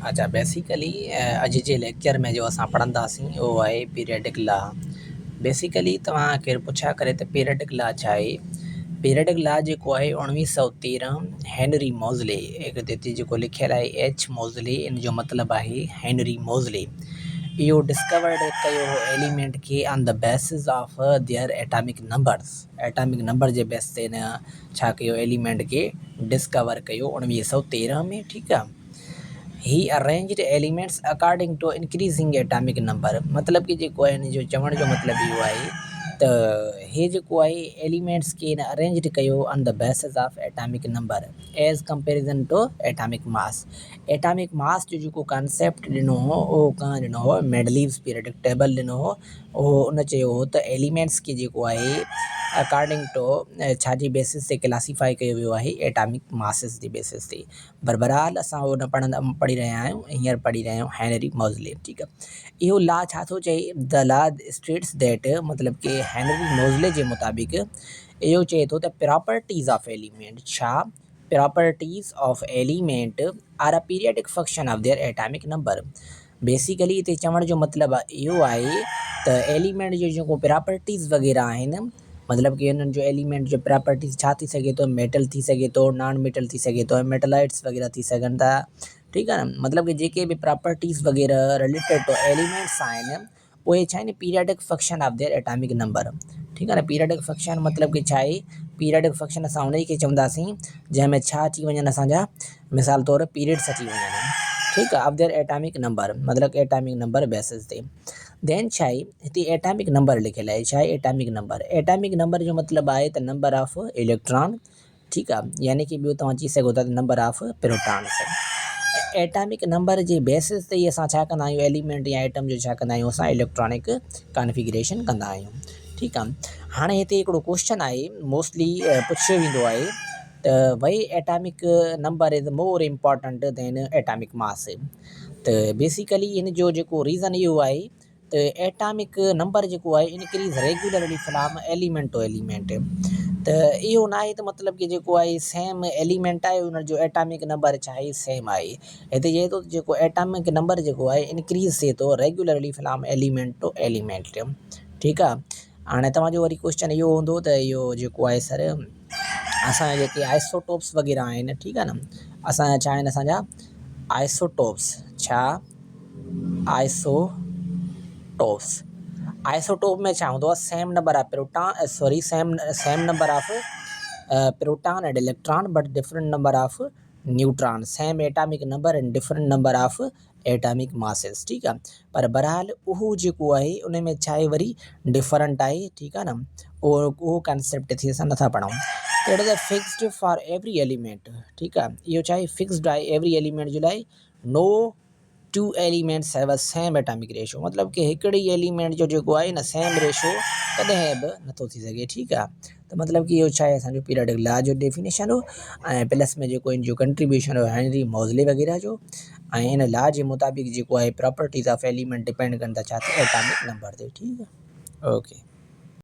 अच्छा बेसिकली अॼु जे लेक्चर में जो असां पढ़ंदासीं उहो आहे पीरियडिक लॉ। बेसिकली तव्हां केरु पुछा करे त पीरियडिक लॉ छा आहे। पीरियडिक लॉ जेको आहे 1913 हेनरी मोज़ले हिते जेको लिखियलु आहे एच मोज़ले, इन जो मतिलबु आहे हेनरी मोज़ले। इहो डिस्कवर्ड कयो एलिमेंट खे on the basis of their atomic numbers. Atomic number J base ते इन छा कयो एलिमेंट खे डिस्कवर कयो 1913 में। ठीकु आहे। He arranged elements according to increasing atomic number. मतलब कि जेको आहे इन जो चवण जो मतिलबु इहो आहे त हे जेको आहे एलिमेंट्स खे अरेंज्ड कयो on the basis of atomic number as comparison to atomic mass. Atomic mass जो जेको कॉन्सेप्ट ॾिनो हो उहो कां ॾिनो हो मेंडलीव्स पीरियडिक टेबल ॾिनो हो। उहो उन चयो हो त एलिमेंट्स खे जेको आहे अकॉर्डिंग टू छा जी बेसिस ते क्लासीफाई कयो वियो आहे एटॉमिक मासिस जी बेसिस ते। बरबराल असां उहो न पढ़ी रहिया आहियूं, हींअर पढ़ी रहिया आहियूं हेनरी मोज़ले। ठीकु आहे। इहो लॉ छा थो चए, द लॉ स्टेट्स दैट मतलब कि हेनरी मोज़ले जे मुताबिक़ इहो चए थो त प्रॉपर्टीज़ ऑफ एलिमेंट छा properties of element are a periodic function of their atomic number. Basically हिते चवण जो मतिलबु इहो आहे त एलिमेंट जो जेको प्रॉपर्टीज़ वग़ैरह आहिनि, मतलब कि इन्हनि जो एलिमेंट जो प्रॉपर्टीज़ छा थी सघे थो, मेटल थी सघे थो, नॉन मेटल थी सघे थो, मेटलाइट्स वग़ैरह थी सघनि था। ठीकु आहे न। मतलब कि जेके बि प्रॉपर्टीज़ वग़ैरह रिलेटेड टू एलिमेंट्स आहिनि उहे छा आहिनि periodic function of their atomic number. ठीकु आहे न। पीरियडिक फंक्शन मतलब कि छा आहे, पीरियडिक फंक्शन असां उन खे चवंदासीं जंहिंमें छा अची वञनि असांजा मिसाल तौरु पीरियड्स अची वञनि। ठीकु आहे। ऑफ देयर एटॉमिक नंबर मतलब एटॉमिक नंबर बेसिस ते। देन छा आहे हिते एटॉमिक नंबर लिखियलु आहे। छा आहे एटॉमिक नंबर। एटॉमिक नंबर जो मतिलबु आहे त नंबर ऑफ इलेक्ट्रॉन। ठीकु आहे। यानी कि ॿियो तव्हां चई सघो था त number of protons. Atomic number J basis ते ई असां छा कंदा आहियूं एलिमेंट या एटम जो छा कंदा आहियूं असां इलेक्ट्रॉनिक कॉन्फ़िगरेशन कंदा आहियूं। ठीकु आहे। हाणे हिते हिकिड़ो क्वेश्चन आहे मोस्टली पुछियो वेंदो आहे त भई atomic number is more important than atomic mass. त बेसिकली इन जो जेको रीज़न इहो आहे त एटॉमिक नंबर जेको आहे increase regularly from element to element. त इहो न आहे त मतलब कि जेको आहे सेम एलिमेंट आहे उन जो एटॉमिक नंबर छा आहे सेम आहे। हिते चए थो जेको एटॉमिक नंबर जेको आहे इनक्रीज़ थिए थो regularly from element to element. ठीकु आहे। हाणे तव्हांजो वरी क्वेश्चन इहो हूंदो त इहो जेको आहे सर असांजा जेके आइसोटोप्स वग़ैरह आहिनि, ठीकु आहे न, असांजा छा आहिनि असांजा आइसोटोप्स। छा आइसोटोप्स। आइसोटोप में छा हूंदो आहे same number of proton same number of proton and electron but different number of neutron. Same atomic number and different number of atomic masses. ठीकु आहे। पर बहरहाल उहो जेको आहे उन में छा आहे वरी डिफरेंट आहे। ठीकु आहे न। उहो कॉन्सेप्ट थी असां नथा पढ़ूं। It is fixed for every element. ठीकु आहे। इहो छा आहे फिक्स्ड आहे एवरी एलिमेंट जे लाइ। No two elements have a same atomic ratio. मतलब कि हिकिड़ी एलिमेंट जो जेको आहे न सेम रेशो कॾहिं बि नथो थी सघे। ठीकु आहे। त मतलब कि इहो छा आहे असांजो पीरियडिक लॉ जो डेफिनेशन हो ऐं प्लस में जेको इन जो कंट्रीब्यूशन हो हेनरी मोज़ले वग़ैरह जो। ऐं इन लॉ जे मुताबिक़ जेको आहे प्रॉपर्टीज़ ऑफ एलिमेंट डिपेंड कनि था छा ते एटॉमिक नंबर ते। ठीकु आहे। ओके।